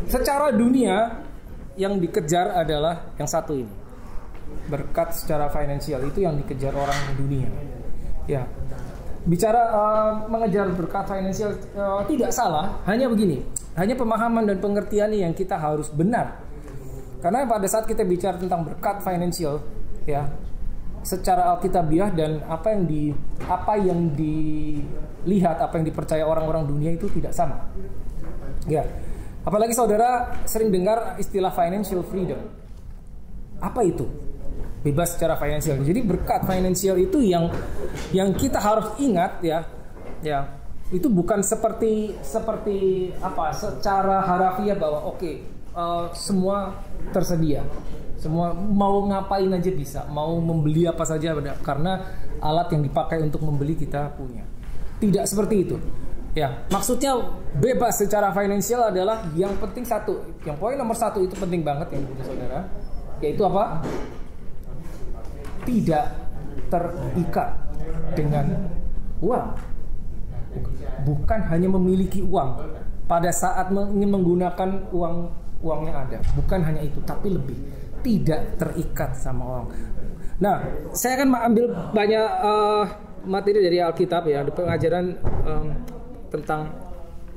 Secara dunia yang dikejar adalah yang satu ini. Berkat secara finansial itu yang dikejar orang dunia. Ya. Bicara mengejar berkat finansial tidak salah, hanya begini. Hanya pemahaman dan pengertian yang kita harus benar. Karena pada saat kita bicara tentang berkat finansial, ya, secara alkitabiah dan apa yang dilihat, apa yang dipercaya orang-orang dunia itu tidak sama. Ya. Apalagi saudara sering dengar istilah financial freedom. Apa itu? Bebas secara finansial. Jadi berkat finansial itu yang kita harus ingat, ya. Itu bukan seperti apa? Secara harafiah bahwa semua tersedia. Semua mau ngapain aja bisa, mau membeli apa saja karena alat yang dipakai untuk membeli kita punya. Tidak seperti itu. Ya, maksudnya bebas secara finansial adalah yang penting satu, yang poin nomor satu itu penting banget ya saudara, yaitu apa? Tidak terikat dengan uang. Bukan hanya memiliki uang pada saat menggunakan uang yang ada. Bukan hanya itu, tapi lebih tidak terikat sama uang. Nah, saya akan ambil banyak materi dari Alkitab ya, ada pengajaran tentang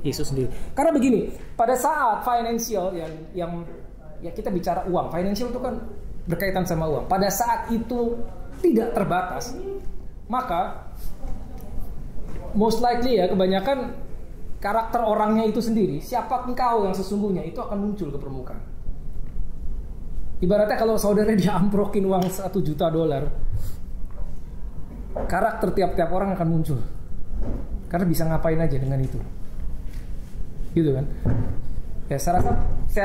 Yesus sendiri. Karena begini, pada saat financial yang kita bicara uang, financial itu kan berkaitan sama uang. Pada saat itu tidak terbatas, maka most likely ya kebanyakan karakter orangnya itu sendiri, siapa engkau yang sesungguhnya itu akan muncul ke permukaan. Ibaratnya kalau saudara diamprokin uang $1 juta, karakter tiap-tiap orang akan muncul. Karena bisa ngapain aja dengan itu, gitu kan? Ya, saya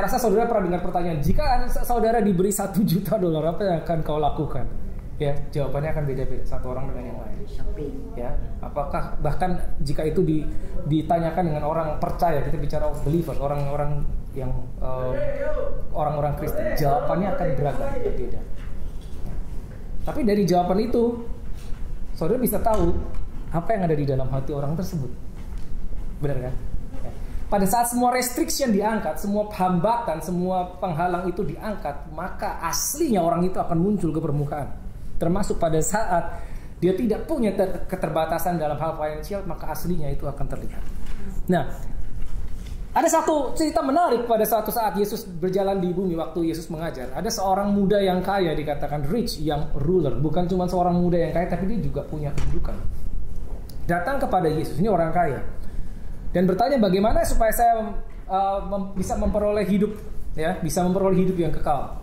rasa saudara pernah dengar pertanyaan, jika saudara diberi $1 juta, apa yang akan kau lakukan? Ya, jawabannya akan beda-beda satu orang dengan yang lain. Ya, apakah bahkan jika itu ditanyakan dengan orang percaya, kita bicara believer, orang-orang yang orang-orang Kristen, jawabannya akan beragam, berbeda. Tapi dari jawaban itu, saudara bisa tahu apa yang ada di dalam hati orang tersebut. Benar kan? Ya. Pada saat semua restriction diangkat, semua hambatan, semua penghalang itu diangkat, maka aslinya orang itu akan muncul ke permukaan. Termasuk pada saat dia tidak punya keterbatasan dalam hal finansial, maka aslinya itu akan terlihat. Nah, ada satu cerita menarik pada suatu saat Yesus berjalan di bumi waktu Yesus mengajar. Ada seorang muda yang kaya, dikatakan rich, yang ruler. Bukan cuma seorang muda yang kaya, tapi dia juga punya kedudukan. Datang kepada Yesus, ini orang kaya, dan bertanya bagaimana supaya saya bisa memperoleh hidup, ya, bisa memperoleh hidup yang kekal.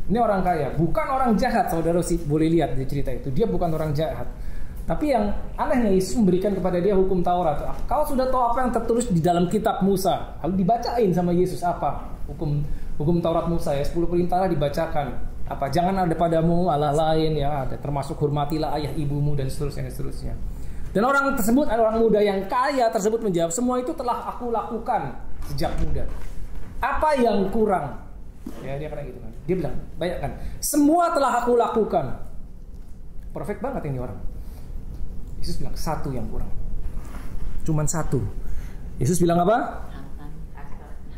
Ini orang kaya, bukan orang jahat, saudara sih boleh lihat di cerita itu. Dia bukan orang jahat, tapi yang anehnya Yesus memberikan kepada dia hukum Taurat. Kau sudah tahu apa yang tertulis di dalam kitab Musa? Lalu dibacain sama Yesus apa hukum Taurat Musa, ya, 10 perintah dibacakan. Apa? Jangan ada padamu Allah lain, ya, ada termasuk hormatilah ayah ibumu dan seterusnya. Dan orang tersebut, orang muda yang kaya tersebut menjawab, semua itu telah aku lakukan sejak muda. Apa yang kurang? Ya, dia kata gitu kan. Dia bilang, banyak kan. Semua telah aku lakukan. Perfect banget ini orang. Yesus bilang, satu yang kurang. Cuman satu. Yesus bilang apa?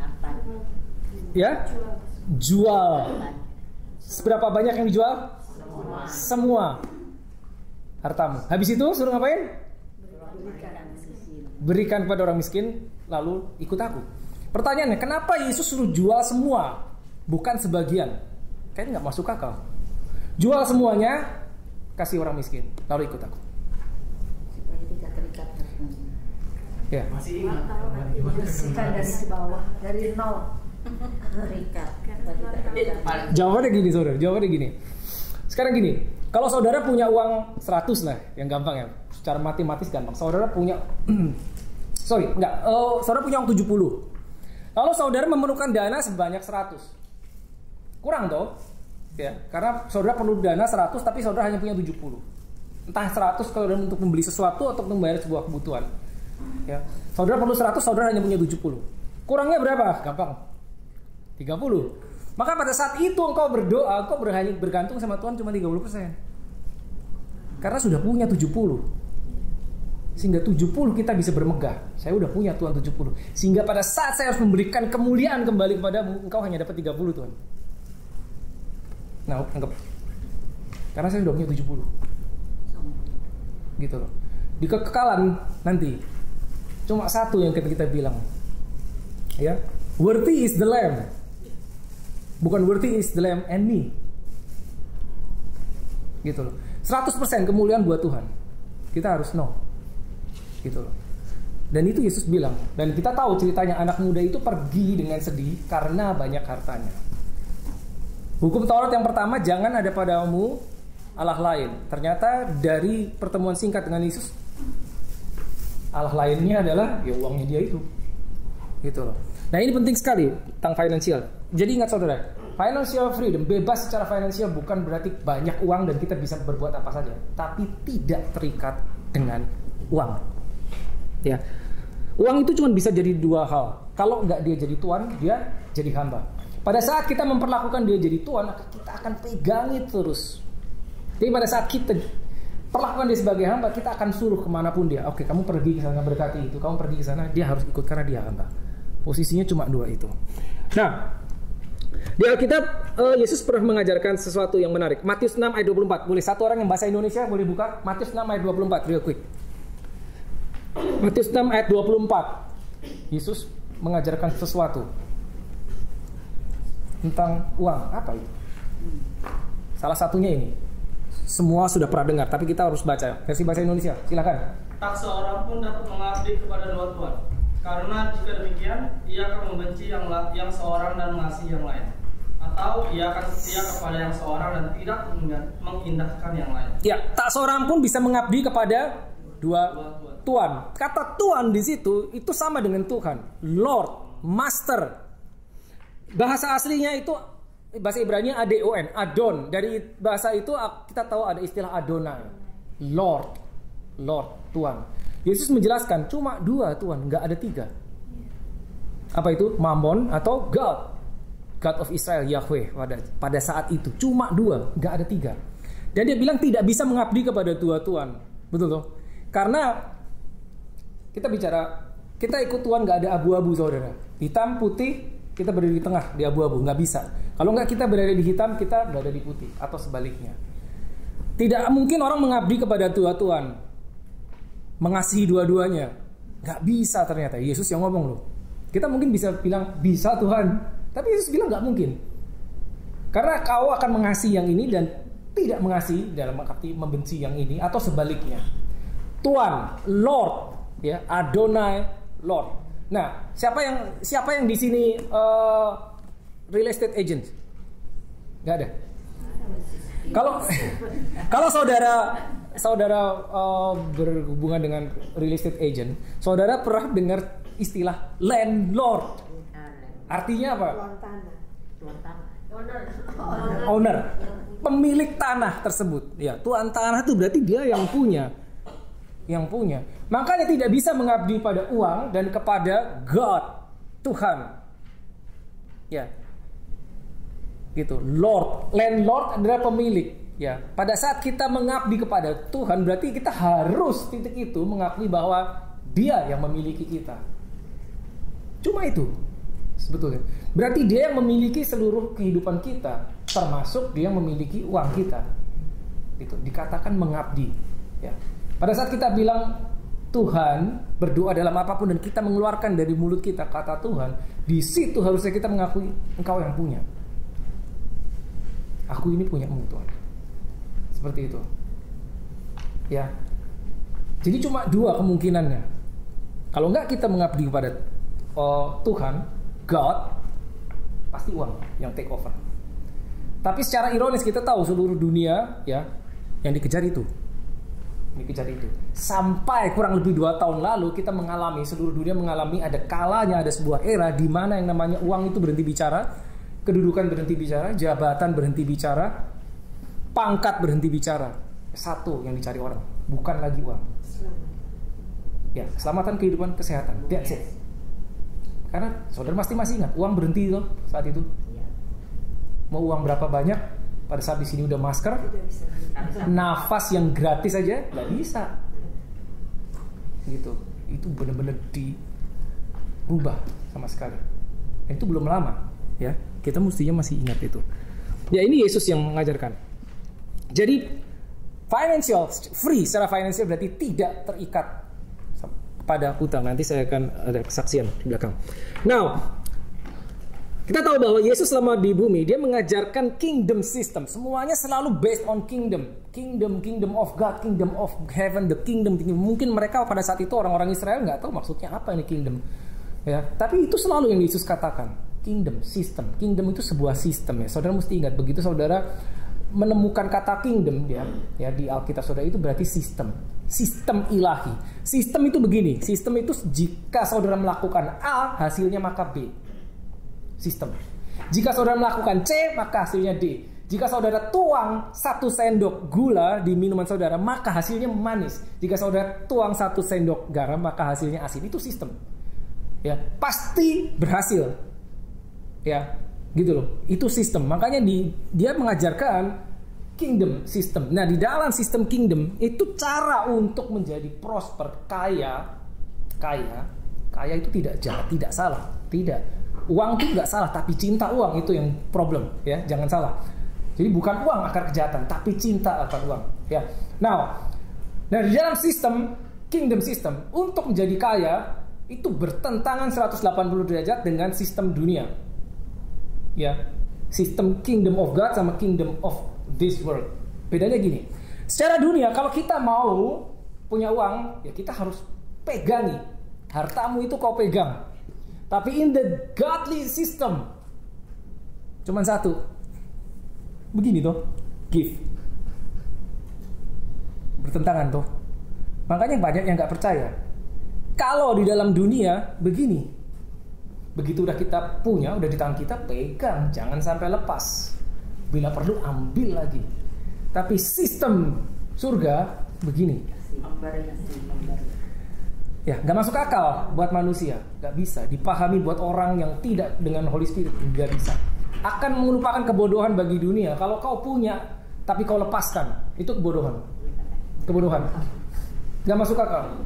Harta. Ya? Jual. Seberapa banyak yang dijual? Semua. Hartamu. Habis itu suruh ngapain? Berikan kepada orang miskin, lalu ikut aku. Pertanyaannya, kenapa Yesus suruh jual semua, bukan sebagian? Kayaknya nggak masuk akal. Jual semuanya, kasih orang miskin, lalu ikut aku. Supaya tidak terikat. Ya. Bersihkan dari bawah, dari nol. Terikat. Jawabannya gini, saudara. Jawabannya gini. Sekarang gini, kalau saudara punya uang 100 lah, yang gampang ya, secara matematis gampang. Saudara punya saudara punya uang 70. Lalu saudara memerlukan dana sebanyak 100. Kurang toh? Ya, karena saudara perlu dana 100 tapi saudara hanya punya 70. Entah 100 kalau untuk membeli sesuatu atau membayar sebuah kebutuhan. Ya. Saudara perlu 100, saudara hanya punya 70. Kurangnya berapa? Gampang. 30. Maka pada saat itu engkau berdoa, engkau bergantung sama Tuhan cuma 30%. Karena sudah punya 70. Sehingga 70 kita bisa bermegah. Saya udah punya Tuhan 70. Sehingga pada saat saya harus memberikan kemuliaan kembali kepadamu, engkau hanya dapat 30 Tuhan. Nah, anggap. Karena saya udah punya 70. Gitu loh. Di kekekalan nanti cuma satu yang kita bilang. Ya, worthy is the lamb. Bukan worthy is the lamb and me. Gitu loh. 100% kemuliaan buat Tuhan. Kita harus know. Gitu loh. Dan itu Yesus bilang. Dan kita tahu ceritanya anak muda itu pergi dengan sedih karena banyak hartanya. Hukum Taurat yang pertama, jangan ada padamu Allah lain. Ternyata dari pertemuan singkat dengan Yesus, Allah lainnya adalah ya uangnya dia itu. Gitu loh. Nah, ini penting sekali tentang finansial. Jadi ingat saudara, financial freedom, bebas secara finansial bukan berarti banyak uang dan kita bisa berbuat apa saja, tapi tidak terikat dengan uang. Ya, uang itu cuma bisa jadi dua hal. Kalau nggak dia jadi tuan, dia jadi hamba. Pada saat kita memperlakukan dia jadi tuan, maka kita akan pegangi terus. Jadi pada saat kita perlakukan dia sebagai hamba, kita akan suruh kemanapun dia. Oke, kamu pergi ke sana berkati itu, kamu pergi ke sana, dia harus ikut karena dia hamba. Posisinya cuma dua itu. Nah, di Alkitab Yesus pernah mengajarkan sesuatu yang menarik. Matius 6 ayat 24. Boleh satu orang yang bahasa Indonesia boleh buka Matius 6 ayat 24 real quick. Matius 6 ayat 24. Yesus mengajarkan sesuatu tentang uang. Apa itu? Salah satunya ini. Semua sudah pernah dengar, tapi kita harus baca versi bahasa Indonesia. Silakan. Tak seorang pun dapat mengabdi kepada dua tuan, karena jika demikian ia akan membenci yang seorang dan mengasihi yang lain, atau ia akan setia kepada yang seorang dan tidak mengindahkan yang lain. Ya, tak seorang pun bisa mengabdi kepada dua tuan. Kata tuan di situ itu sama dengan Tuhan, Lord, Master. Bahasa aslinya itu bahasa Ibrani adon, adon. Dari bahasa itu kita tahu ada istilah Adonai, Lord, Tuhan. Yesus menjelaskan cuma dua Tuhan, nggak ada tiga. Apa itu? Mammon atau God of Israel, Yahweh. Pada saat itu cuma dua, nggak ada tiga. Dan dia bilang tidak bisa mengabdi kepada dua Tuhan. Betul toh? Karena kita ikut Tuhan nggak ada abu-abu saudara. Hitam, putih, kita berada di tengah di abu-abu, nggak bisa. Kalau nggak kita berada di hitam, kita berada di putih atau sebaliknya. Tidak mungkin orang mengabdi kepada dua Tuhan, mengasihi dua-duanya. Nggak bisa ternyata. Yesus yang ngomong loh. Kita mungkin bisa bilang bisa Tuhan, tapi Yesus bilang nggak mungkin. Karena kau akan mengasihi yang ini dan tidak mengasihi, dalam arti membenci yang ini atau sebaliknya. Tuhan, Lord, ya, Adonai, Lord. Nah, siapa yang di sini real estate agent? Nggak ada. Kalau saudara berhubungan dengan real estate agent, saudara pernah dengar istilah landlord? Artinya apa? Tuan tanah. Owner. Pemilik tanah tersebut. Ya, tuan tanah itu berarti dia yang punya. Makanya tidak bisa mengabdi pada uang dan kepada God, Tuhan. Ya. Gitu. Lord, landlord adalah pemilik. Ya, pada saat kita mengabdi kepada Tuhan, berarti kita harus titik itu mengakui bahwa Dia yang memiliki kita. Cuma itu sebetulnya. Berarti Dia yang memiliki seluruh kehidupan kita, termasuk Dia yang memiliki uang kita. Itu dikatakan mengabdi. Ya. Pada saat kita bilang Tuhan, berdoa dalam apapun dan kita mengeluarkan dari mulut kita kata Tuhan, di situ harusnya kita mengakui Engkau yang punya. Aku ini punya-Mu Tuhan. Seperti itu. Ya. Jadi cuma dua kemungkinannya. Kalau enggak kita mengabdi kepada Tuhan, God, pasti uang yang take over. Tapi secara ironis kita tahu seluruh dunia ya yang dikejar itu. Sampai kurang lebih 2 tahun lalu kita mengalami, seluruh dunia mengalami ada kalanya, ada sebuah era di mana yang namanya uang itu berhenti bicara, kedudukan berhenti bicara, jabatan berhenti bicara, pangkat berhenti bicara. Satu yang dicari orang, bukan lagi uang. Ya, keselamatan, kehidupan, kesehatan. That's it. Karena saudara masih ingat uang berhenti loh saat itu. Mau uang berapa banyak? Pada saat di sini udah masker, nafas yang gratis aja nggak bisa. gitu. Itu benar-benar dirubah sama sekali. Dan itu belum lama, ya. Kita mestinya masih ingat itu. Ya, ini Yesus yang mengajarkan. Jadi financial free secara finansial berarti tidak terikat pada hutang. Nanti saya akan ada kesaksian di belakang. Now, kita tahu bahwa Yesus selama di bumi, dia mengajarkan kingdom system. Semuanya selalu based on kingdom. Kingdom of God, kingdom of heaven, the kingdom. Mungkin mereka pada saat itu orang-orang Israel nggak tahu maksudnya apa ini kingdom. Ya, tapi itu selalu yang Yesus katakan. Kingdom, system. Kingdom itu sebuah sistem ya. Saudara mesti ingat, begitu saudara menemukan kata kingdom ya di Alkitab saudara, itu berarti sistem. Sistem ilahi. Sistem itu begini. Sistem itu jika saudara melakukan A, hasilnya maka B. Sistem. Jika saudara melakukan C, maka hasilnya D. Jika saudara tuang 1 sendok gula di minuman saudara, maka hasilnya manis. Jika saudara tuang 1 sendok garam, maka hasilnya asin. Itu sistem. Ya, pasti berhasil. Ya, gitu loh. Itu sistem. Makanya dia mengajarkan kingdom system. Nah, di dalam sistem kingdom itu cara untuk menjadi prosper, kaya itu tidak jahat, tidak salah, tidak. Uang itu nggak salah, tapi cinta uang itu yang problem, ya, jangan salah. Jadi bukan uang akar kejahatan, tapi cinta akan uang, ya. Nah di dalam sistem kingdom system, untuk menjadi kaya itu bertentangan 180 derajat dengan sistem dunia, ya. Sistem kingdom of God sama kingdom of this world. Bedanya gini, secara dunia kalau kita mau punya uang, ya kita harus pegangi. Hartamu itu kau pegang. Tapi in the godly system cuman satu. Begini toh, give. Bertentangan toh. Makanya banyak yang gak percaya. Kalau di dalam dunia begini, begitu udah kita punya, udah di tangan kita, pegang, jangan sampai lepas. Bila perlu ambil lagi. Tapi sistem surga begini. Ya, nggak masuk akal buat manusia, nggak bisa dipahami buat orang yang tidak dengan Holy Spirit, nggak bisa. Akan merupakan kebodohan bagi dunia kalau kau punya tapi kau lepaskan, itu kebodohan, nggak masuk akal.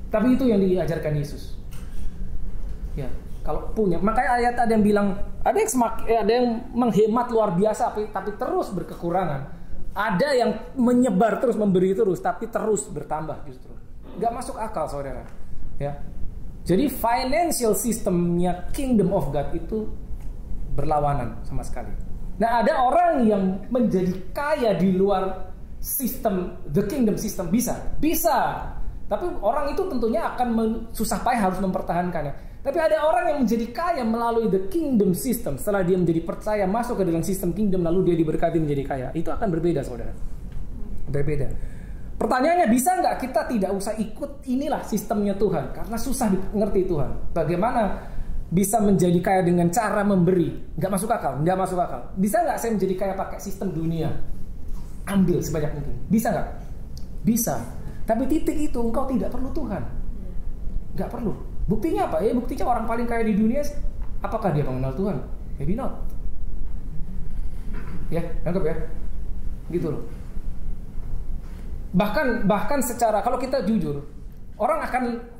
Tapi itu yang diajarkan Yesus. Ya, kalau punya, makanya ayat ada yang bilang ada yang menghemat luar biasa tapi terus berkekurangan, ada yang menyebar terus, memberi terus tapi terus bertambah justru. Gak masuk akal saudara, ya. Jadi financial systemnya kingdom of God itu berlawanan sama sekali. Nah, ada orang yang menjadi kaya di luar sistem the kingdom system, bisa. Tapi orang itu tentunya akan susah payah harus mempertahankannya. Tapi ada orang yang menjadi kaya melalui the kingdom system. Setelah dia menjadi percaya masuk ke dalam sistem kingdom, lalu dia diberkati menjadi kaya. Itu akan berbeda saudara. Berbeda. Pertanyaannya, bisa nggak kita tidak usah ikut inilah sistemnya Tuhan karena susah mengerti Tuhan. Bagaimana bisa menjadi kaya dengan cara memberi? Nggak masuk akal. Bisa nggak saya menjadi kaya pakai sistem dunia? Ambil sebanyak mungkin. Bisa nggak? Bisa. Tapi titik itu engkau tidak perlu Tuhan. Nggak perlu. Buktinya apa? Buktinya orang paling kaya di dunia, apakah dia mengenal Tuhan? Maybe not. Ya, anggap ya. Gitu loh. Bahkan secara, kalau kita jujur, orang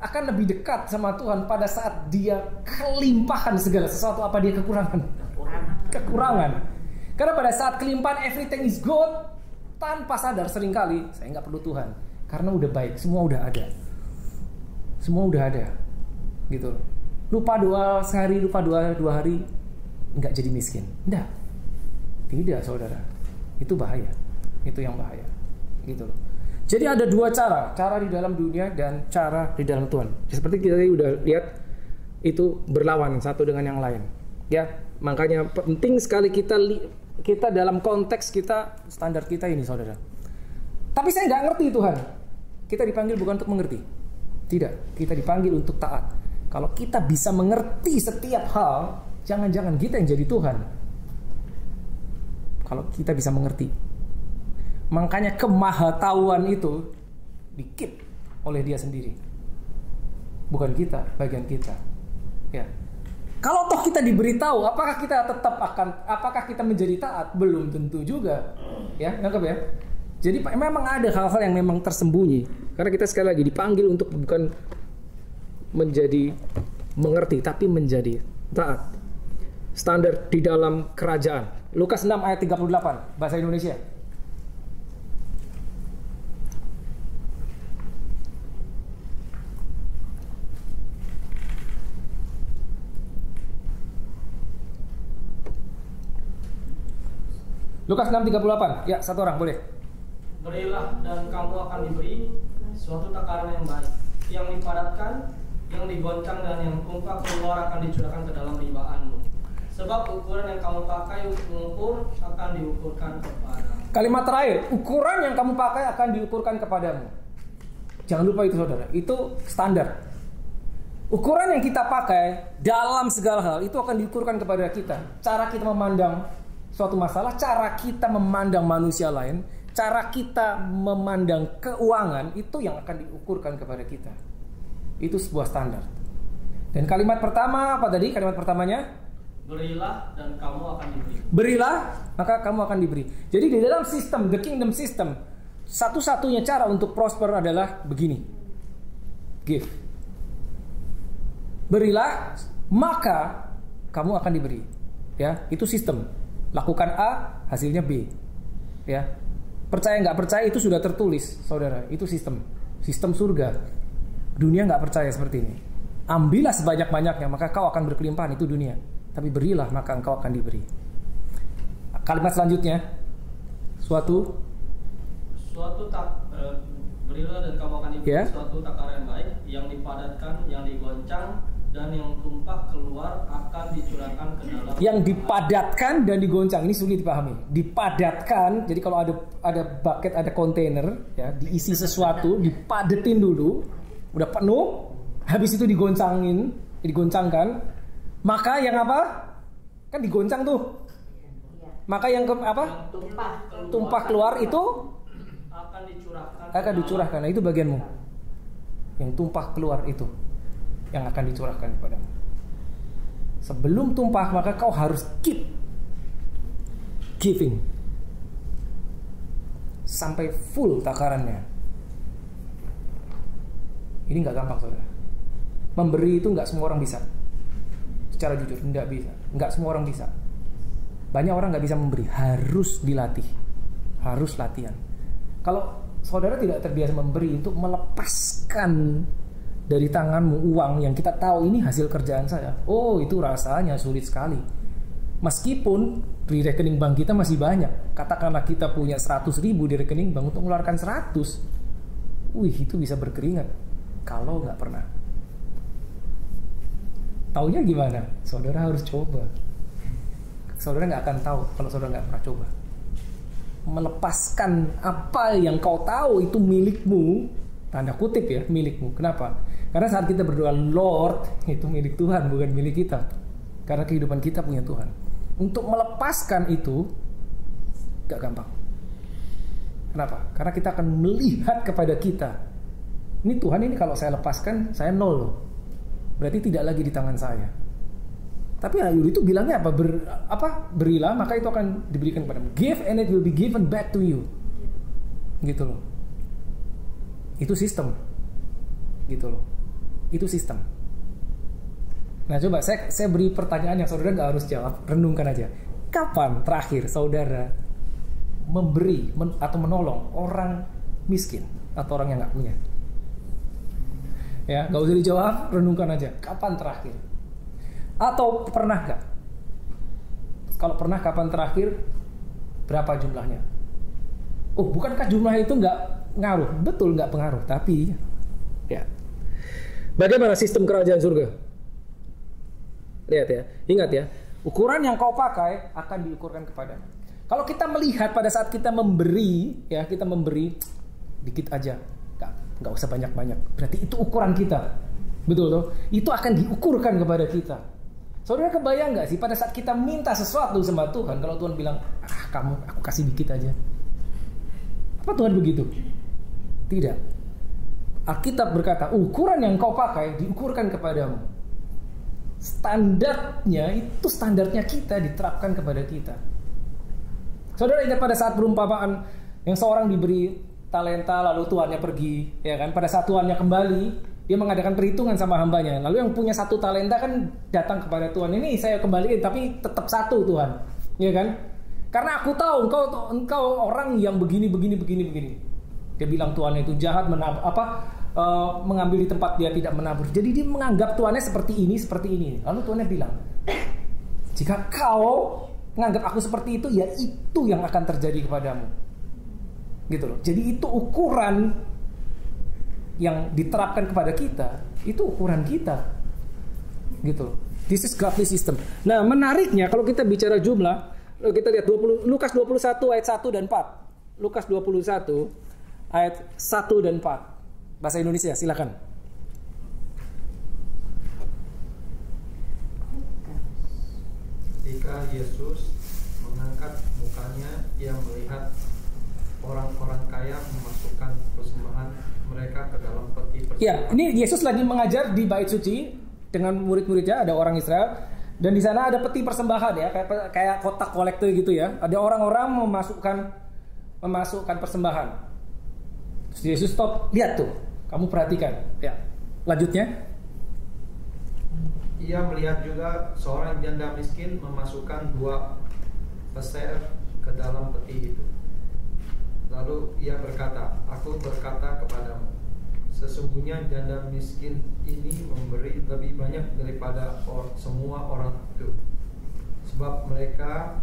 akan lebih dekat sama Tuhan pada saat dia kelimpahan segala sesuatu, apa dia kekurangan. Karena pada saat kelimpahan everything is good, tanpa sadar seringkali saya nggak perlu Tuhan karena udah baik, semua udah ada, gitu. Lupa doa sehari, lupa doa 2 hari, nggak jadi miskin. Tidak saudara, itu bahaya, itu yang bahaya, gitu loh. Jadi ada 2 cara di dalam dunia dan cara di dalam Tuhan. Seperti kita tadi udah lihat, itu berlawan satu dengan yang lain. Ya, makanya penting sekali kita dalam konteks kita, standar kita ini saudara. Tapi saya nggak ngerti Tuhan. Kita dipanggil bukan untuk mengerti. Tidak, kita dipanggil untuk taat. Kalau kita bisa mengerti setiap hal, jangan-jangan kita yang jadi Tuhan. Kalau kita bisa mengerti. Makanya kemahatauan itu dikit oleh dia sendiri. Bukan kita, bagian kita. Ya. Kalau toh kita diberitahu, apakah kita menjadi taat? Belum tentu juga. Ya, nangkep ya? Jadi memang ada hal-hal yang memang tersembunyi. Karena kita sekali lagi dipanggil untuk bukan menjadi mengerti, tapi menjadi taat. Standar di dalam kerajaan. Lukas 6 ayat 38, bahasa Indonesia. Lukas 6:38. Ya, satu orang boleh. Berilah dan kamu akan diberi suatu takaran yang baik, yang dipadatkan, yang digoncang dan yang tumpah keluar akan dicurahkan ke dalam ribaanmu. Sebab ukuran yang kamu pakai untuk mengukur akan diukurkan kepadamu. Kalimat terakhir, ukuran yang kamu pakai akan diukurkan kepadamu. Jangan lupa itu saudara, itu standar. Ukuran yang kita pakai dalam segala hal itu akan diukurkan kepada kita. Cara kita memandang suatu masalah, cara kita memandang manusia lain, cara kita memandang keuangan, itu yang akan diukurkan kepada kita. Itu sebuah standar. Dan kalimat pertama, apa tadi kalimat pertamanya? Berilah dan kamu akan diberi. Berilah, maka kamu akan diberi. Jadi di dalam sistem, the kingdom system, satu-satunya cara untuk prosper adalah begini. Give. Berilah, maka kamu akan diberi. Ya, itu sistem. Lakukan A, hasilnya B. Ya. Percaya nggak percaya itu sudah tertulis, saudara. Itu sistem surga. Dunia nggak percaya seperti ini. Ambillah sebanyak-banyaknya, maka kau akan berkelimpahan, itu dunia. Tapi berilah, maka engkau akan diberi. Kalimat selanjutnya, berilah dan kamu akan diberi Ya. suatu takaran yang baik, yang dipadatkan, yang digoncang, dan yang tumpah keluar akan dicurahkan ke dalam. yang dipadatkan dan digoncang, ini sulit dipahami. Dipadatkan, jadi kalau ada bucket, ada kontainer, ya, diisi sesuatu, dipadetin dulu, udah penuh, habis itu digoncangkan, maka yang apa? Kan digoncang tuh. Maka yang apa? Tumpah keluar itu akan dicurahkan. Nah, itu bagianmu. Yang tumpah keluar itu yang akan dicurahkan kepadamu. Sebelum tumpah, maka kau harus keep giving sampai full takarannya. Ini nggak gampang, saudara. Memberi itu nggak semua orang bisa. Secara jujur, nggak bisa. Nggak semua orang bisa. Banyak orang nggak bisa memberi, harus dilatih, harus latihan. Kalau saudara tidak terbiasa memberi, untuk melepaskan dari tanganmu uang yang kita tahu ini hasil kerjaan saya, oh itu rasanya sulit sekali. Meskipun di rekening bank kita masih banyak, katakanlah kita punya 100.000 di rekening bank, untuk mengeluarkan 100, itu bisa berkeringat kalau nggak pernah. Taunya gimana? Saudara harus coba. Saudara nggak akan tahu kalau saudara nggak pernah coba. Melepaskan apa yang kau tahu itu milikmu, tanda kutip ya, milikmu. Kenapa? Karena saat kita berdoa Lord, itu milik Tuhan, bukan milik kita. Karena kehidupan kita punya Tuhan. Untuk melepaskan itu gak gampang. Kenapa? Karena kita akan melihat kepada kita. Ini Tuhan, ini kalau saya lepaskan, saya nol loh. Berarti tidak lagi di tangan saya. Tapi Ayub itu bilangnya apa? Berilah, maka itu akan diberikan kepadamu. Give and it will be given back to you. Gitu loh. Itu sistem. Gitu loh. Itu sistem. Nah, coba saya beri pertanyaan yang saudara nggak harus jawab, renungkan aja. Kapan terakhir saudara memberi atau menolong orang miskin atau orang yang nggak punya? Ya, nggak usah dijawab, renungkan aja. Kapan terakhir? Atau pernah nggak? Kalau pernah, kapan terakhir? Berapa jumlahnya? Oh, bukankah jumlah itu nggak ngaruh? Betul, nggak pengaruh. Tapi, ya. Bagaimana sistem kerajaan surga? Lihat ya, ingat ya. Ukuran yang kau pakai akan diukurkan kepadamu. Kalau kita melihat pada saat kita memberi, ya, kita memberi dikit aja, nggak usah banyak-banyak. Berarti itu ukuran kita, betul toh? Itu akan diukurkan kepada kita. Saudara kebayang nggak sih pada saat kita minta sesuatu sama Tuhan, kalau Tuhan bilang, aku kasih dikit aja. Apa Tuhan begitu? Tidak. Alkitab berkata, ukuran yang kau pakai diukurkan kepadamu. Standarnya itu standarnya kita diterapkan kepada kita. Saudara ingat pada saat perumpamaan yang seorang diberi talenta, lalu tuannya pergi, ya kan? Pada saat tuannya kembali, dia mengadakan perhitungan sama hambanya. Lalu yang punya 1 talenta kan datang kepada Tuhan, ini saya kembaliin, tapi tetap 1 Tuhan, ya kan? Karena aku tahu engkau orang yang begini. Dia bilang tuannya itu jahat, mengambil di tempat dia tidak menabur. Jadi dia menganggap tuannya seperti ini. Lalu tuannya bilang, jika kau menganggap aku seperti itu, ya itu yang akan terjadi kepadamu. Gitu loh. Jadi itu ukuran yang diterapkan kepada kita, itu ukuran kita. Gitu loh. This is godly system. Nah, menariknya kalau kita bicara jumlah, kita lihat Lukas 21 ayat 1 dan 4. Lukas 21 ayat 1 dan 4. Bahasa Indonesia, silakan. Ketika Yesus mengangkat mukanya, ia melihat orang-orang kaya memasukkan persembahan mereka ke dalam peti persembahan. Ya, ini Yesus lagi mengajar di bait suci dengan murid-muridnya, ada orang Israel, dan di sana ada peti persembahan ya, kayak kotak kolektor gitu ya. Ada orang-orang memasukkan persembahan. Terus Yesus stop, lihat tuh, kamu perhatikan. Ya, lanjutnya. Ia melihat juga seorang janda miskin memasukkan 2 peser ke dalam peti itu. Lalu ia berkata, aku berkata kepadamu, sesungguhnya janda miskin ini memberi lebih banyak daripada semua orang itu. Sebab mereka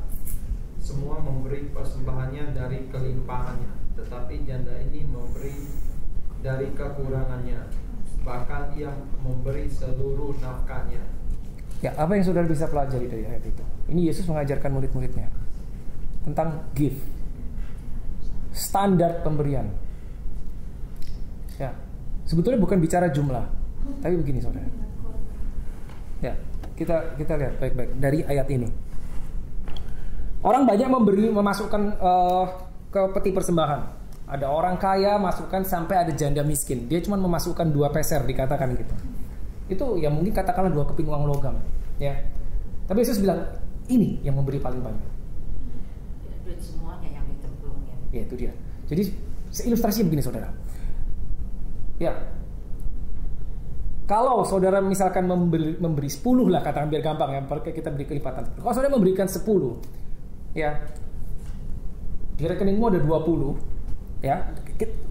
semua memberi persembahannya dari kelimpahannya, tetapi janda ini memberi dari kekurangannya. Bahkan ia memberi seluruh nafkahnya. Ya, apa yang saudara bisa pelajari dari ayat itu? Ini Yesus mengajarkan murid-muridnya tentang give, standar pemberian. Ya, sebetulnya bukan bicara jumlah, tapi begini saudara. Ya, kita lihat baik-baik dari ayat ini. Orang banyak memasukkan ke peti persembahan. Ada orang kaya masukkan sampai ada janda miskin. Dia cuma memasukkan 2 peser, dikatakan gitu. Itu ya mungkin katakanlah 2 keping uang logam, ya. Tapi Yesus bilang ini yang memberi paling banyak. Duit semuanya yang dicemplung ya. Ya itu dia. Jadi ilustrasinya begini saudara. Ya. Kalau saudara misalkan memberi 10 lah, katakan biar gampang ya, kita beri kelipatan. Kalau saudara memberikan 10, ya. Di rekeningmu ada 20. Ya,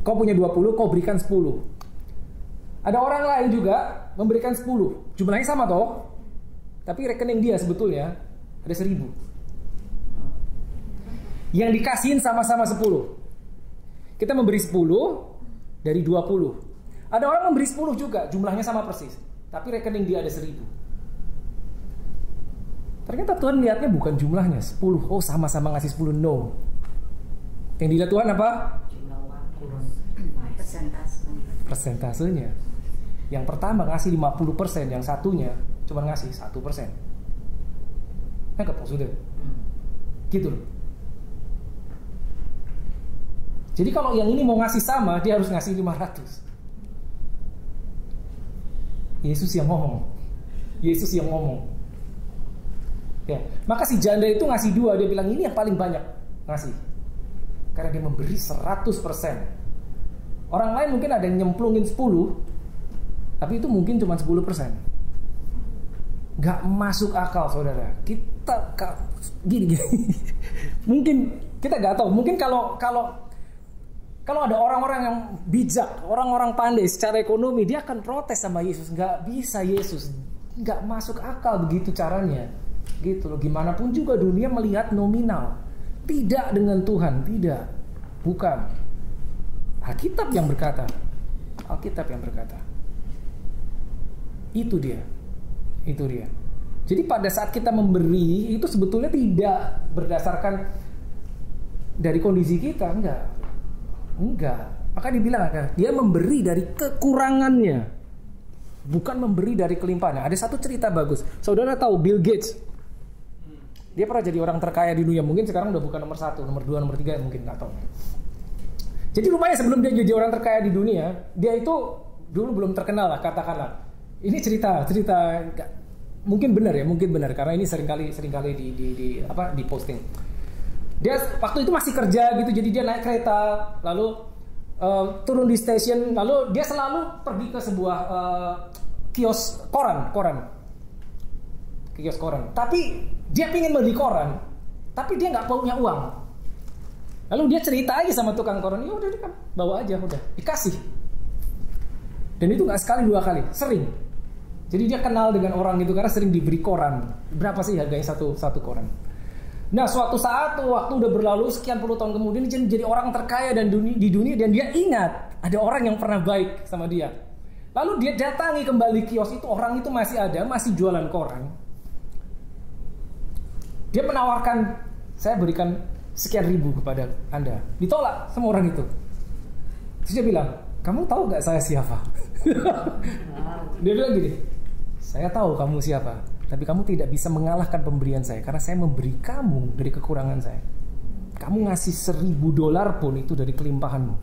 kau punya 20, kau berikan 10. Ada orang lain juga memberikan 10. Jumlahnya sama toh, tapi rekening dia sebetulnya ada 1000. Yang dikasihin sama-sama 10. Kita memberi 10 dari 20. Ada orang memberi 10 juga, jumlahnya sama persis, tapi rekening dia ada 1000. Ternyata Tuhan lihatnya bukan jumlahnya 10. Oh, sama-sama ngasih 10, no. Yang dilihat Tuhan apa? Persentasenya. Yang pertama ngasih 50%, yang satunya cuma ngasih 1%. Nggak maksudnya? Gitu loh. Jadi kalau yang ini mau ngasih sama, dia harus ngasih 500. Yesus yang ngomong. Ya, maka si janda itu ngasih 2, dia bilang ini yang paling banyak ngasih. Karena dia memberi 100%. Orang lain mungkin ada yang nyemplungin 10, tapi itu mungkin cuma 10%. Gak masuk akal saudara. Kita gini. Mungkin kita gak tahu. Mungkin kalau ada orang-orang yang bijak, orang-orang pandai secara ekonomi, dia akan protes sama Yesus. Gak bisa Yesus, gak masuk akal begitu caranya. Gitu loh. Gimana pun juga dunia melihat nominal. Tidak dengan Tuhan, tidak. Bukan. Alkitab yang berkata. Itu dia. Jadi pada saat kita memberi, itu sebetulnya tidak berdasarkan dari kondisi kita, enggak. Maka dibilang kan, dia memberi dari kekurangannya, bukan memberi dari kelimpahannya. Ada satu cerita bagus. Saudara tahu Bill Gates? Dia pernah jadi orang terkaya di dunia. Mungkin sekarang udah bukan nomor 1, nomor 2, nomor 3, mungkin nggak tahu. Jadi rupanya sebelum dia jadi orang terkaya di dunia, dia itu dulu belum terkenal lah, katakanlah. Ini cerita mungkin benar karena ini seringkali di posting. Dia waktu itu masih kerja gitu, jadi dia naik kereta, lalu turun di stasiun, lalu dia selalu pergi ke sebuah kios koran. Kios koran. Tapi dia pingin beli koran, tapi dia nggak punya uang. Lalu dia cerita aja sama tukang koran, ya udah kan bawa aja, udah dikasih. Dan itu nggak sekali 2 kali, sering. Jadi dia kenal dengan orang itu karena sering diberi koran. Berapa sih harganya satu koran? Nah, suatu saat waktu udah berlalu sekian puluh tahun kemudian dia jadi orang terkaya di dunia, dan dia ingat ada orang yang pernah baik sama dia. Lalu dia datangi kembali kios itu, orang itu masih ada, masih jualan koran. Dia menawarkan, saya berikan sekian ribu kepada Anda. Ditolak sama orang itu. Terus dia bilang, kamu tahu gak saya siapa? Dia bilang gini, saya tahu kamu siapa, tapi kamu tidak bisa mengalahkan pemberian saya, karena saya memberi kamu dari kekurangan saya. Kamu ngasih $1,000 pun itu dari kelimpahanmu.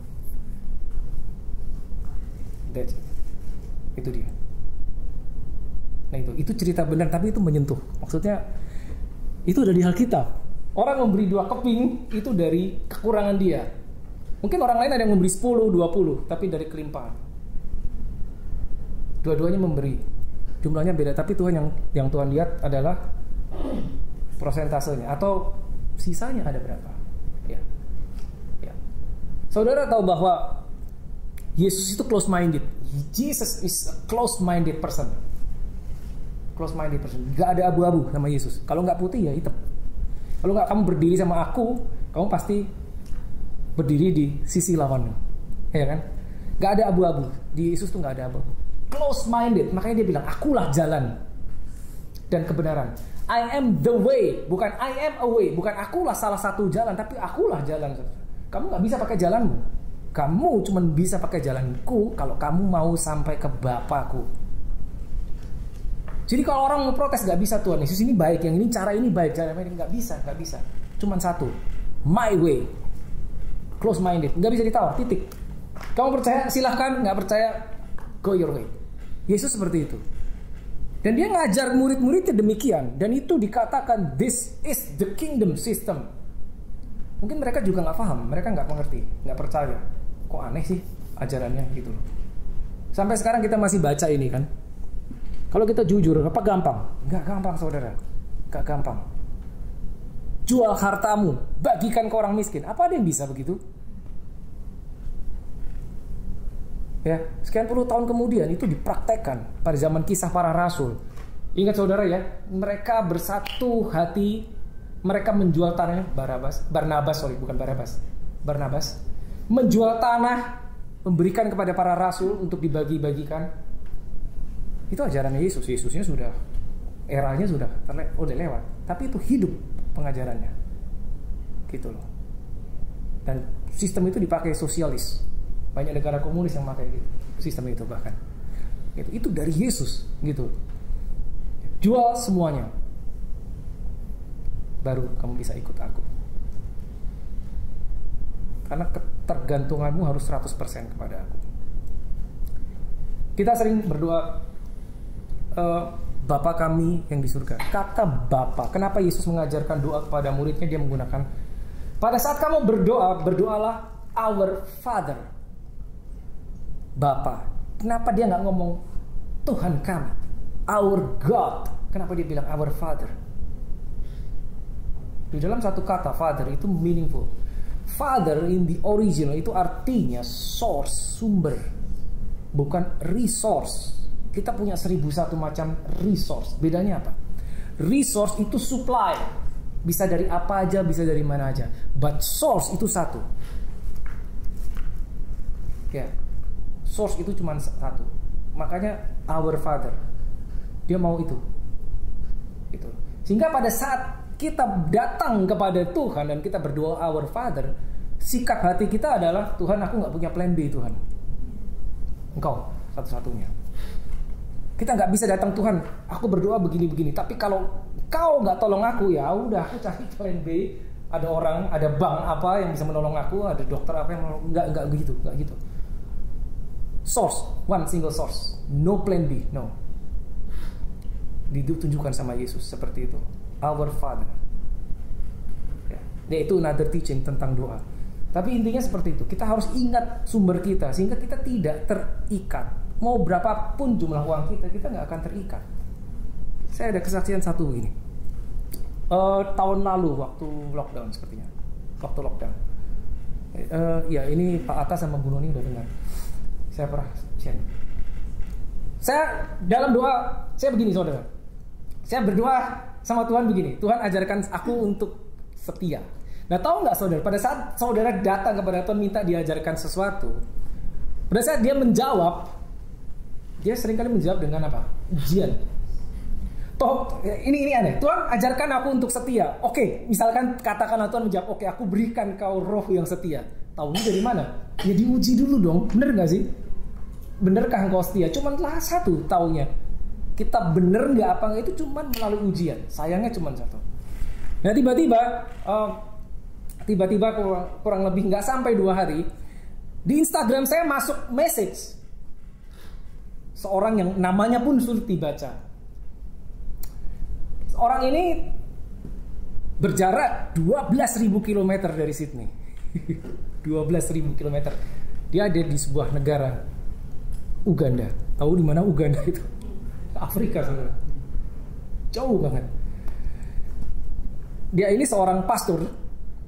Itu dia. Nah itu cerita benar, tapi itu menyentuh. Maksudnya itu udah di Alkitab. Orang memberi 2 keping itu dari kekurangan dia. Mungkin orang lain ada yang memberi 10, 20, tapi dari kelimpahan. Dua-duanya memberi. Jumlahnya beda, tapi Tuhan yang Tuhan lihat adalah prosentasenya atau sisanya ada berapa. Ya. Saudara tahu bahwa Yesus itu close-minded. Jesus is a close-minded person. Close-minded person. Gak ada abu-abu sama Yesus. Kalau nggak putih ya hitam. Kalau nggak kamu berdiri sama aku, kamu pasti berdiri di sisi lawannya, ya kan? Gak ada abu-abu. Di Yesus tuh gak ada abu-abu. Close-minded, makanya dia bilang, akulah jalan dan kebenaran. I am the way, bukan I am a way, bukan akulah salah satu jalan, tapi akulah jalan. Kamu gak bisa pakai jalanmu. Kamu cuma bisa pakai jalanku kalau kamu mau sampai ke Bapakku. Jadi kalau orang mau protes, gak bisa Tuhan Yesus ini baik, yang ini cara ini baik, cara ini gak bisa. Cuman satu, my way. Close-minded, gak bisa ditawar, titik. Kamu percaya silahkan, gak percaya go your way. Yesus seperti itu. Dan dia ngajar murid-muridnya demikian. Dan itu dikatakan this is the kingdom system. Mungkin mereka juga gak paham, mereka gak mengerti, gak percaya. Kok aneh sih ajarannya gitu loh. Sampai sekarang kita masih baca ini kan. Kalau kita jujur, apa gampang? Gak gampang saudara, gak gampang. Jual hartamu, bagikan ke orang miskin. Apa ada yang bisa begitu? Ya, sekian puluh tahun kemudian itu dipraktekkan pada zaman Kisah Para Rasul. Ingat saudara ya, mereka bersatu hati, mereka menjual tanahnya. Barnabas menjual tanah, memberikan kepada para rasul untuk dibagi-bagikan. Itu ajarannya Yesus. Yesusnya sudah, eranya sudah lewat. Tapi itu hidup pengajarannya, gitu loh. Dan sistem itu dipakai sosialis. Banyak negara komunis yang pakai gitu, sistem itu bahkan. Itu dari Yesus, gitu. Jual semuanya, baru kamu bisa ikut aku. Karena ketergantunganmu harus 100% kepada aku. Kita sering berdoa, Bapa kami yang di surga. Kata Bapa, kenapa Yesus mengajarkan doa kepada muridnya? Dia menggunakan, pada saat kamu berdoa, berdoalah our Father, Bapa. Kenapa dia nggak ngomong Tuhan kami, our God? Kenapa dia bilang our Father? Di dalam satu kata Father itu meaningful. Father in the original itu artinya source, sumber, bukan resource. Kita punya 1001 macam resource. Bedanya apa? Resource itu supply, bisa dari apa aja, bisa dari mana aja. But source itu satu. Ya, source itu cuma satu. Makanya our Father, dia mau itu. Gitu. Sehingga pada saat kita datang kepada Tuhan dan kita berdoa our Father, sikap hati kita adalah, Tuhan aku gak punya plan B Tuhan, Engkau satu-satunya. Kita gak bisa datang, Tuhan aku berdoa begini-begini, tapi kalau Kau gak tolong aku, ya udah aku cari plan B. Ada orang, ada bank apa yang bisa menolong aku, ada dokter apa yang menolong. Gak gitu. Source, one single source, no plan B, no. Ditunjukkan sama Yesus seperti itu, our Father. Ya, itu another teaching tentang doa. Tapi intinya seperti itu. Kita harus ingat sumber kita sehingga kita tidak terikat. Mau berapapun jumlah uang kita nggak akan terikat. Saya ada kesaksian satu begini. Tahun lalu waktu lockdown sepertinya. Waktu lockdown. Ya ini Pak Atas sama Bu Noni udah dengar. Saya pernah share. Saya dalam doa, saya begini saudara. Saya berdoa sama Tuhan begini. Tuhan ajarkan aku untuk setia. Nah tahu nggak saudara, pada saat saudara datang kepada Tuhan minta diajarkan sesuatu, pada saat dia menjawab, dia seringkali menjawab dengan apa? Ujian. Toh ini aneh. Tuhan ajarkan aku untuk setia. Oke, misalkan katakanlah Tuhan menjawab, oke aku berikan kau roh yang setia. Tahunya dari mana? Ya diuji dulu dong, bener nggak sih? Benerkah engkau setia? Cuman lah satu taunya. Kita bener nggak apa nggak itu cuman melalui ujian. Sayangnya cuman satu. Nah tiba-tiba kurang lebih nggak sampai 2 hari di Instagram saya masuk message seorang yang namanya pun sulit dibaca. Orang ini berjarak 12.000 km dari Sydney. 12.000 km. Dia ada di sebuah negara Uganda. Tahu di mana Uganda itu? Afrika, saudara. Jauh banget. Dia ini seorang pastor,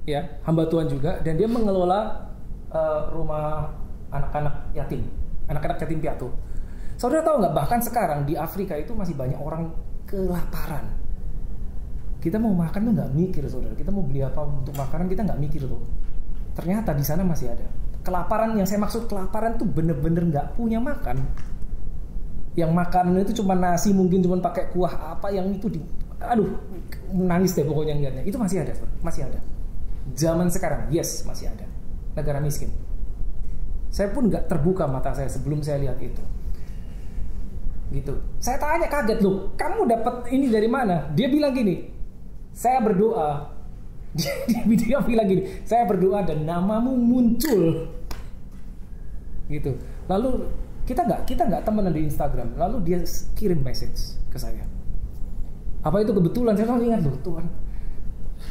ya, hamba Tuhan juga, dan dia mengelola rumah anak-anak yatim piatu. Saudara tahu nggak? Bahkan sekarang di Afrika itu masih banyak orang kelaparan. Kita mau makan tuh nggak mikir, saudara. Kita mau beli apa untuk makanan kita nggak mikir tuh. Ternyata di sana masih ada kelaparan. Yang saya maksud kelaparan tuh bener-bener nggak punya makan. Yang makanan itu cuma nasi, mungkin cuma pakai kuah apa yang itu nangis deh pokoknya ngeliatnya. Itu masih ada, masih ada. Zaman sekarang, yes, masih ada. Negara miskin. Saya pun nggak terbuka mata saya sebelum saya lihat itu. Gitu. Saya tanya kaget, loh, kamu dapat ini dari mana? Dia bilang gini, saya berdoa. Dia bilang gini, saya berdoa dan namamu muncul. Gitu. Lalu kita nggak temenan di Instagram. Lalu dia kirim message ke saya. Apa itu kebetulan? Saya langsung ingat, loh, Tuhan,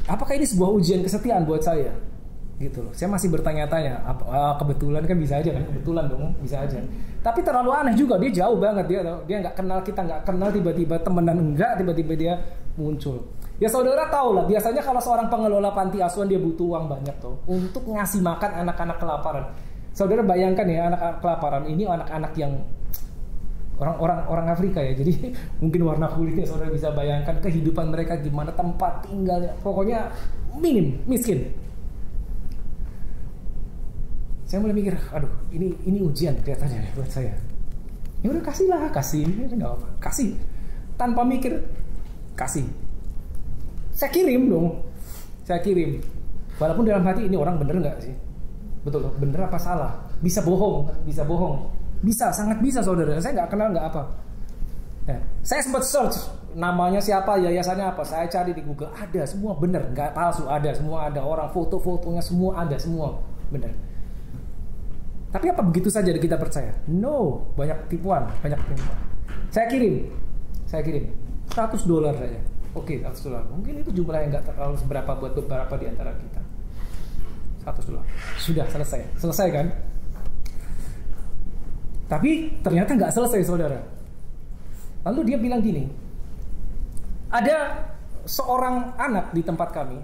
apakah ini sebuah ujian kesetiaan buat saya? Gitu loh. Saya masih bertanya-tanya, kebetulan kan bisa aja kan, kebetulan dong, bisa aja. Tapi terlalu aneh juga, dia jauh banget, dia nggak kenal, kita nggak kenal, tiba-tiba temenan enggak, tiba-tiba dia muncul. Ya saudara tahu lah, biasanya kalau seorang pengelola panti asuhan dia butuh uang banyak tuh untuk ngasih makan anak-anak kelaparan. Saudara bayangkan ya, anak-anak kelaparan ini anak-anak yang orang Afrika ya, jadi mungkin warna kulitnya saudara bisa bayangkan kehidupan mereka gimana, tempat tinggalnya, pokoknya miskin. Saya mulai mikir, aduh, ini ujian kelihatannya buat saya. Ya udah kasih, nggak apa, kasih tanpa mikir, kasih. Saya kirim dong, walaupun dalam hati ini orang bener nggak sih, betul, bener apa salah, bisa bohong, sangat bisa saudara. Saya nggak kenal nggak apa. Nah, saya sempat search namanya siapa, yayasannya apa, saya cari di Google, ada semua bener, nggak palsu, ada semua, ada orang foto-fotonya semua ada, semua bener. Tapi apa begitu saja kita percaya? No, banyak tipuan. Saya kirim $100 saja. Oke, $100. Mungkin itu jumlah yang nggak terlalu seberapa buat beberapa di antara kita. $100. Sudah selesai kan? Tapi ternyata nggak selesai, saudara. Lalu dia bilang gini, ada seorang anak di tempat kami,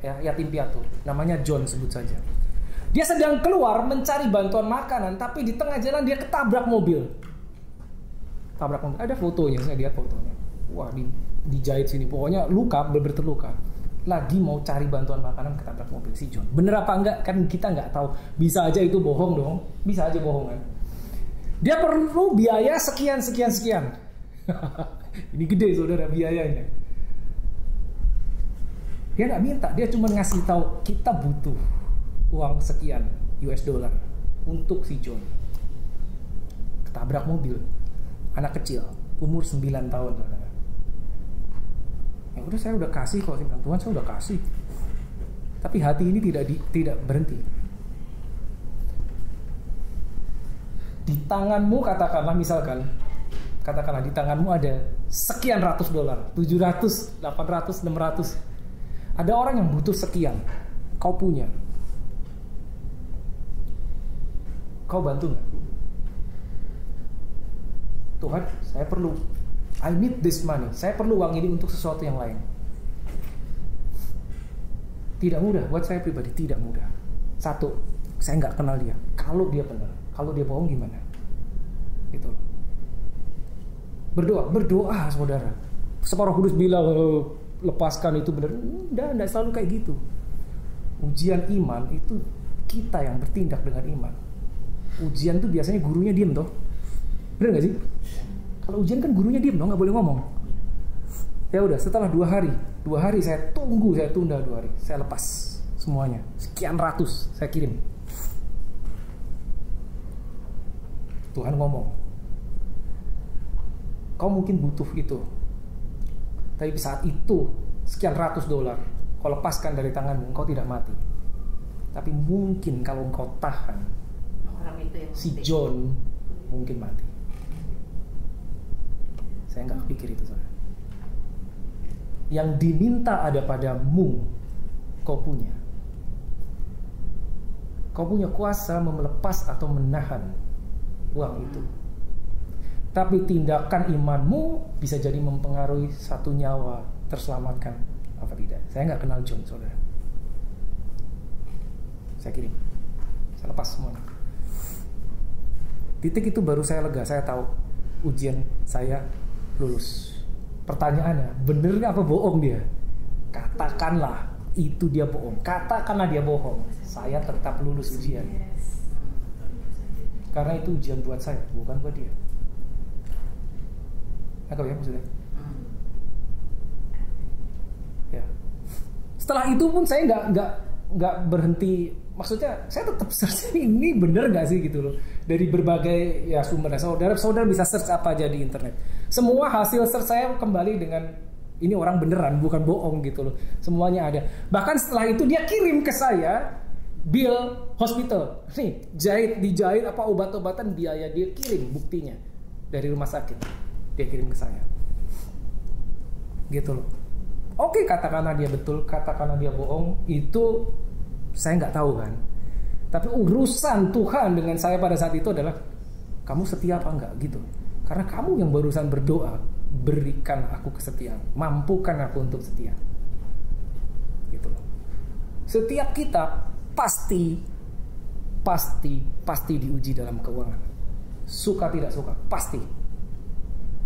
ya, yatim piatu, namanya John, sebut saja. Dia sedang keluar mencari bantuan makanan, tapi di tengah jalan dia ketabrak mobil. Ada fotonya, saya lihat fotonya. Wah, dijahit sini, pokoknya luka, benar-benar terluka. Lagi mau cari bantuan makanan, ketabrak mobil si John. Bener apa enggak? Kan kita nggak tahu. Bisa aja itu bohong dong. Bisa aja bohong kan. Dia perlu biaya sekian. Ini gede saudara biayanya. Dia nggak minta, dia cuma ngasih tahu kita butuh uang sekian $, untuk si John. Ketabrak mobil, anak kecil, umur 9 tahun saudara. Ya udah, saya udah kasih kok, saya bilang, Tuhan saya udah kasih. Tapi hati ini tidak berhenti. Di tanganmu katakanlah di tanganmu ada sekian ratus $, 700, 800, 600. Ada orang yang butuh sekian, kau punya. kau bantu nggak? Tuhan, saya perlu, I need this money, saya perlu uang ini untuk sesuatu yang lain. Tidak mudah, buat saya pribadi tidak mudah. Satu, saya nggak kenal dia. Kalau dia benar, kalau dia bohong gimana? Gitu. Berdoa saudara. Separuh Kudus bilang lepaskan itu benar. Enggak selalu kayak gitu. Ujian iman itu kita yang bertindak dengan iman. Ujian tuh biasanya gurunya diem toh. Bener gak sih? Kalau ujian kan gurunya diem toh, nggak boleh ngomong. Ya udah, setelah 2 hari saya tunda 2 hari, saya lepas semuanya, sekian ratus saya kirim. Tuhan ngomong, kau mungkin butuh itu, tapi saat itu sekian ratus dolar kau lepaskan dari tanganmu, engkau tidak mati. Tapi mungkin kalau engkau tahan, orang itu yang si penting. John mungkin mati. Saya nggak pikir itu, saudara. Yang diminta ada padamu, kau punya. Kau punya kuasa melepas atau menahan uang itu. Tapi tindakan imanmu bisa jadi mempengaruhi satu nyawa terselamatkan apa tidak. Saya nggak kenal John, saudara. Saya kirim, saya lepas semuanya. Titik itu baru saya lega, saya tahu ujian saya lulus. Pertanyaannya, bener nggak apa bohong dia? Katakanlah itu dia bohong, katakanlah dia bohong, saya tetap lulus ujian. Karena itu ujian buat saya, bukan buat dia. Nggak ya maksudnya? Ya. Setelah itu pun saya nggak berhenti. Maksudnya saya tetap search ini bener nggak sih gitu loh. Dari berbagai ya sumber. Saudara bisa search apa aja di internet. Semua hasil search saya kembali dengan ini orang beneran, bukan bohong gitu loh. Semuanya ada. Bahkan setelah itu dia kirim ke saya bill hospital. Nih, dijahit apa obat-obatan biaya, dia kirim buktinya dari rumah sakit. Dia kirim ke saya. Gitu loh. Oke, katakanlah dia betul, katakanlah dia bohong, itu saya nggak tahu kan. Tapi urusan Tuhan dengan saya pada saat itu adalah kamu setia apa enggak gitu. Karena kamu yang barusan berdoa, berikan aku kesetiaan, mampukan aku untuk setia. Gitu loh. Setiap kita pasti diuji dalam keuangan. Suka tidak suka, pasti.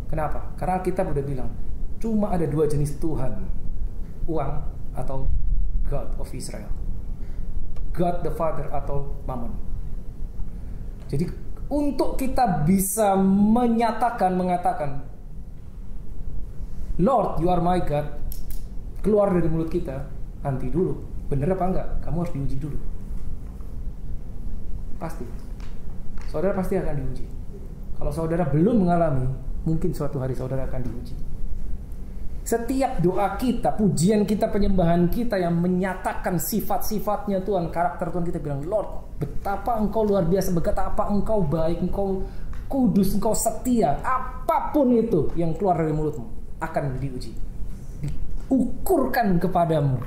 Kenapa? Karena kita udah bilang cuma ada 2 jenis Tuhan, uang atau God of Israel, God the Father atau Mammon. Jadi untuk kita bisa mengatakan Lord you are my God, keluar dari mulut kita, nanti dulu bener apa enggak, kamu harus diuji dulu. Pasti saudara pasti akan diuji. Kalau saudara belum mengalami, mungkin suatu hari saudara akan diuji. Setiap doa kita, pujian kita, penyembahan kita yang menyatakan sifat-sifatnya Tuhan, karakter Tuhan, kita bilang, Lord, betapa engkau luar biasa, betapa engkau baik, engkau kudus, engkau setia. Apapun itu yang keluar dari mulutmu akan diuji, diukurkan kepadamu.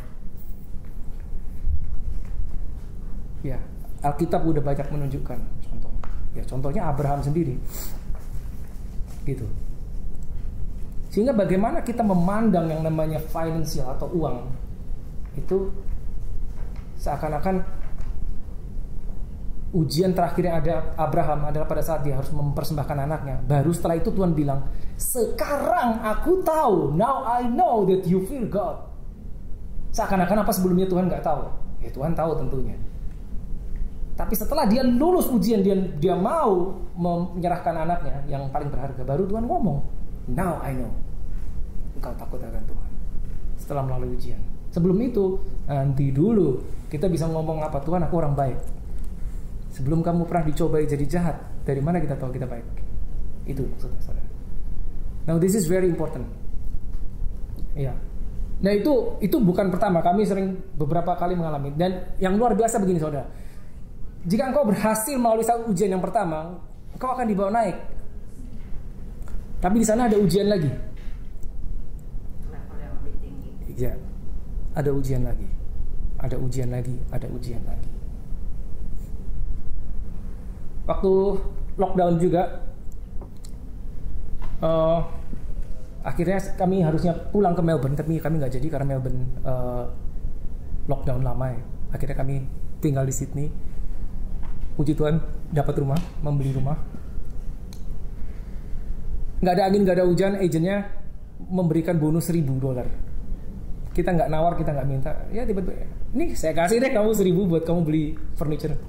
Ya, Alkitab udah banyak menunjukkan contoh. Ya, contohnya Abraham sendiri. Gitu. Sehingga bagaimana kita memandang yang namanya financial atau uang itu seakan-akan ujian terakhir yang ada Abraham adalah pada saat dia harus mempersembahkan anaknya. Baru setelah itu Tuhan bilang, sekarang aku tahu, now I know that you fear God. Seakan-akan apa sebelumnya Tuhan nggak tahu? Ya Tuhan tahu tentunya. Tapi setelah dia lulus ujian, dia mau menyerahkan anaknya yang paling berharga, baru Tuhan ngomong, now I know engkau takut akan Tuhan setelah melalui ujian. Sebelum itu, nanti dulu kita bisa ngomong apa, Tuhan aku orang baik. Sebelum kamu pernah dicobai jadi jahat, dari mana kita tahu kita baik? Itu maksudnya saudara. Now this is very important. Ya. Nah itu bukan pertama, kami sering beberapa kali mengalami. Dan yang luar biasa begini saudara, jika engkau berhasil melalui satu ujian yang pertama, engkau akan dibawa naik. Tapi di sana ada ujian lagi. Level yang lebih tinggi. Ya, ada ujian lagi, ada ujian lagi, ada ujian lagi. waktu lockdown juga, akhirnya kami harusnya pulang ke Melbourne, tapi kami nggak jadi karena Melbourne lockdown lama ya. Akhirnya kami tinggal di Sydney. Puji Tuhan dapat rumah, membeli rumah. Nggak ada angin, nggak ada hujan, agentnya memberikan bonus $1.000. Kita nggak nawar, kita nggak minta. Ya tiba-tiba, ini saya kasih deh kamu 1.000 buat kamu beli furniture.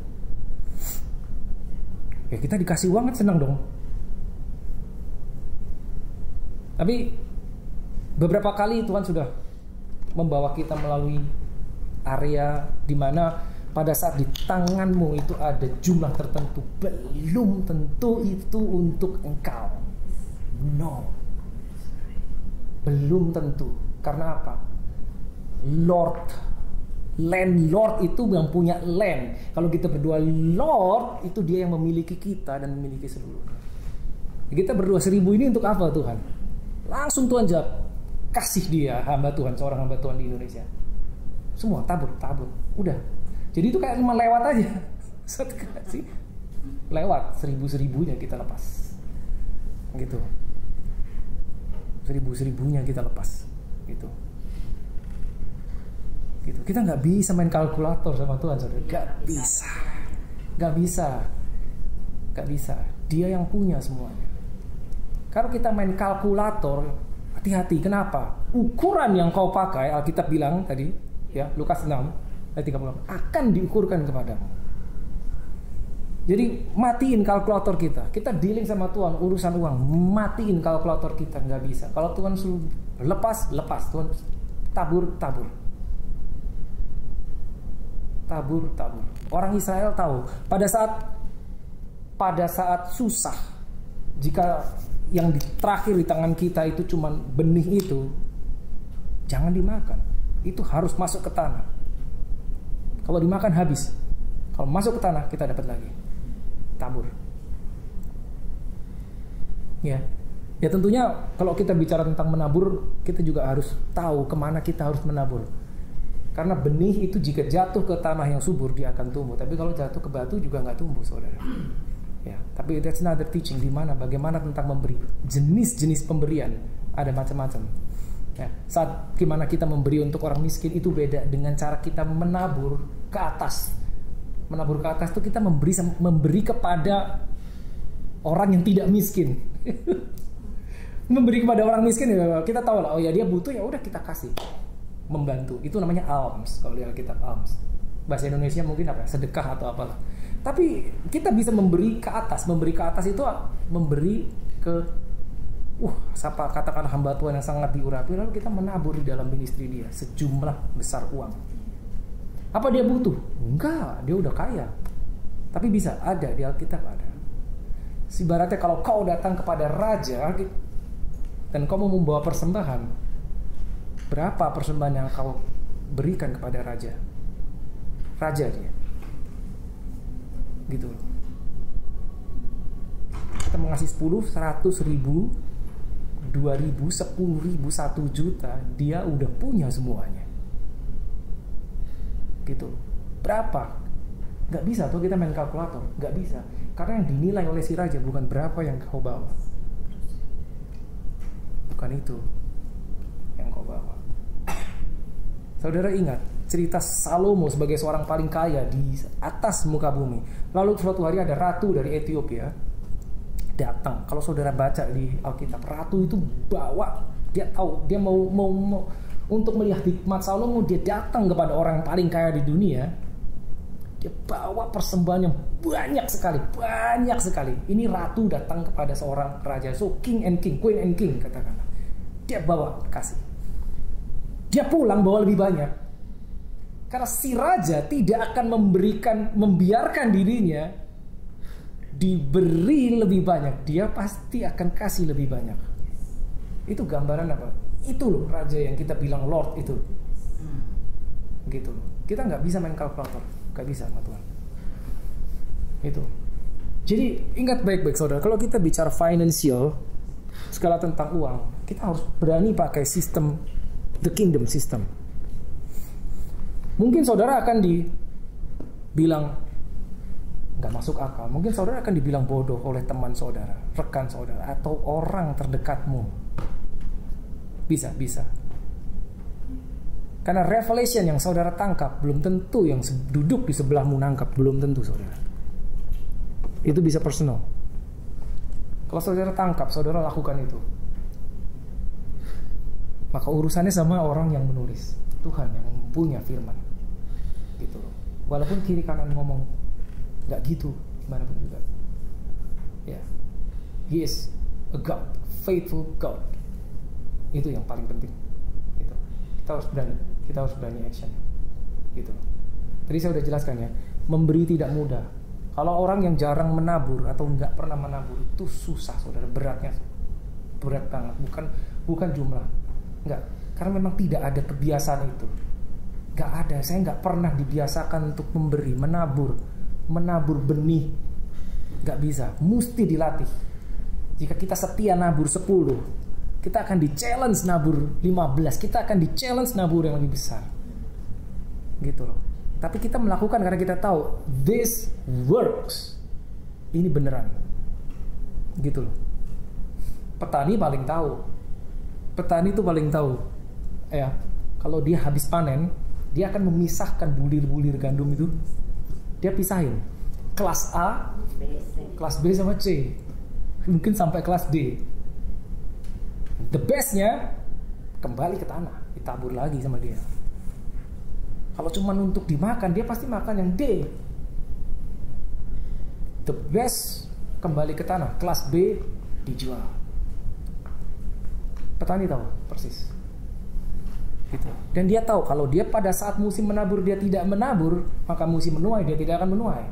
Ya kita dikasih uang kan senang dong. Tapi beberapa kali Tuhan sudah membawa kita melalui area di mana pada saat di tanganmu itu ada jumlah tertentu, belum tentu itu untuk engkau. No, belum tentu. Karena apa? Landlord itu yang punya land. Kalau kita berdua Lord, itu dia yang memiliki kita dan memiliki seluruhnya. Kita berdua 1.000 ini untuk apa Tuhan? Langsung Tuhan jawab, kasih dia hamba Tuhan, seorang hamba Tuhan di Indonesia. Semua tabur. Udah. Jadi itu kayak cuma lewat aja. Satu kasih lewat, 1.000-1.000-nya kita lepas. Gitu. 1.000-1.000-nya kita lepas. Gitu. Kita nggak bisa main kalkulator sama Tuhan, saudara. Nggak bisa. Dia yang punya semuanya. Kalau kita main kalkulator, hati-hati. Kenapa? Ukuran yang kau pakai, Alkitab bilang tadi, ya Lukas 6 ayat 38, akan diukurkan kepadamu. Jadi matiin kalkulator kita. Kita dealing sama Tuhan urusan uang, matiin kalkulator kita, nggak bisa. Kalau Tuhan suruh lepas, Tuhan tabur. Orang Israel tahu pada saat susah, jika yang terakhir di tangan kita itu cuma benih itu, jangan dimakan. Itu harus masuk ke tanah. Kalau dimakan habis. Kalau masuk ke tanah kita dapat lagi. Tabur. Ya tentunya kalau kita bicara tentang menabur, kita juga harus tahu kemana kita harus menabur. Karena benih itu jika jatuh ke tanah yang subur dia akan tumbuh. Tapi kalau jatuh ke batu juga nggak tumbuh, saudara. Ya, tapi that's another teaching, bagaimana tentang memberi. Jenis-jenis pemberian ada macam-macam. Ya, saat gimana kita memberi untuk orang miskin itu beda dengan cara kita menabur ke atas. Menabur ke atas itu kita memberi kepada orang yang tidak miskin. Memberi kepada orang miskin ya, kita tahu lah, oh ya dia butuh, ya udah kita kasih. Membantu, itu namanya alms kalau di Alkitab, alms. Bahasa Indonesia mungkin apa? Sedekah atau apalah. Tapi kita bisa memberi ke atas. Memberi ke atas itu memberi ke siapa katakan hamba Tuhan yang sangat diurapi, lalu kita menabur di dalam ministry dia sejumlah besar uang. Apa dia butuh? Enggak, dia udah kaya. Tapi bisa, ada di Alkitab ada. Ibaratnya kalau kau datang kepada raja dan kau mau membawa persembahan, berapa persembahan yang kau berikan kepada raja? Raja dia. Gitu. Kita mengasih 10, 100 ribu, 2.000, 10.000, 1 juta, dia udah punya semuanya. Gitu. Berapa? Gak bisa tuh kita main kalkulator, gak bisa. Karena yang dinilai oleh si raja bukan berapa yang kau bawa, bukan itu yang kau bawa. Saudara ingat cerita Salomo sebagai seorang paling kaya di atas muka bumi. Lalu suatu hari ada ratu dari Ethiopia datang. Kalau saudara baca di Alkitab, ratu itu bawa, dia tahu dia mau untuk melihat hikmat Salomo, dia datang kepada orang yang paling kaya di dunia. Dia bawa persembahan yang banyak sekali. Ini ratu datang kepada seorang raja, so king and king, queen and king katakanlah. Dia bawa kasih. Dia pulang bawa lebih banyak. Karena si raja tidak akan membiarkan dirinya diberi lebih banyak. Dia pasti akan kasih lebih banyak. Itu gambaran apa? Itu loh raja yang kita bilang Lord itu. Gitu. Kita nggak bisa main kalkulator. Nggak bisa sama Tuhan. Itu. Jadi ingat baik-baik saudara. Kalau kita bicara financial, segala tentang uang, kita harus berani pakai sistem the kingdom system. Mungkin saudara akan dibilang nggak masuk akal. Mungkin saudara akan dibilang bodoh oleh teman saudara, rekan saudara, atau orang terdekatmu. Bisa. Karena revelation yang saudara tangkap belum tentu yang duduk di sebelahmu nangkap, belum tentu saudara. Itu bisa personal. Kalau saudara tangkap, saudara lakukan itu, maka urusannya sama orang yang menulis, Tuhan yang punya firman. Gitu loh. Walaupun kiri kanan ngomong nggak gitu, gimana pun juga. Ya, He is a God, faithful God. Itu yang paling penting. Gitu. Kita harus berani action. Gitu loh. Tadi saya udah jelaskan ya, memberi tidak mudah. Kalau orang yang jarang menabur atau nggak pernah menabur itu susah, saudara, berat banget. Bukan jumlah, nggak. Karena memang tidak ada kebiasaan itu. Nggak ada. Saya nggak pernah dibiasakan untuk memberi, menabur benih. Nggak bisa. Mesti dilatih. Jika kita setia nabur 10, kita akan di-challenge nabur 15. Kita akan di-challenge nabur yang lebih besar. Gitu loh. Tapi kita melakukan karena kita tahu this works. Ini beneran. Gitu loh. Petani itu paling tahu. Ya, kalau dia habis panen, dia akan memisahkan bulir-bulir gandum itu. Dia pisahin. Kelas A, kelas B sama C. Mungkin sampai kelas D. The bestnya kembali ke tanah, ditabur lagi sama dia. Kalau cuma untuk dimakan, dia pasti makan yang D. The best kembali ke tanah, kelas B dijual. Petani tahu persis. Gitu. Dan dia tahu kalau dia pada saat musim menabur dia tidak menabur, maka musim menuai dia tidak akan menuai.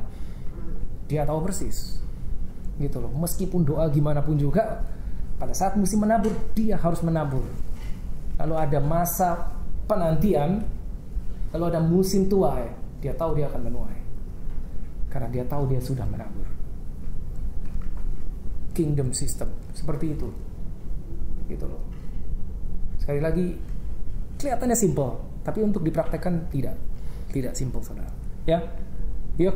Dia tahu persis. Gitu loh. Meskipun doa gimana pun juga, pada saat musim menabur dia harus menabur. Lalu ada masa penantian, lalu ada musim tuai, dia tahu dia akan menuai. Karena dia tahu dia sudah menabur. Kingdom system seperti itu. Gitu loh. Sekali lagi, kelihatannya simple, tapi untuk dipraktekkan tidak simple, saudara. Ya,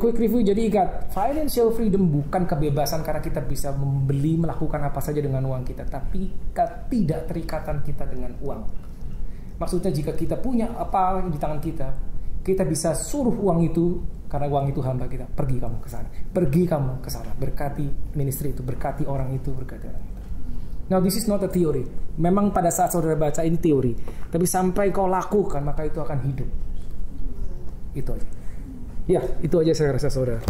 quick review. Jadi ingat, financial freedom bukan kebebasan karena kita bisa membeli, melakukan apa saja dengan uang kita, tapi tidak terikatan kita dengan uang. Maksudnya jika kita punya apa di tangan kita, kita bisa suruh uang itu, karena uang itu hamba kita, pergi kamu ke sana, berkati ministry itu, berkati orang itu, berkati orang itu. Now this is not a theory. Memang pada saat saudara baca ini teori, tapi sampai kau lakukan maka itu akan hidup. Itu aja. Ya, itu aja saya rasa, saudara.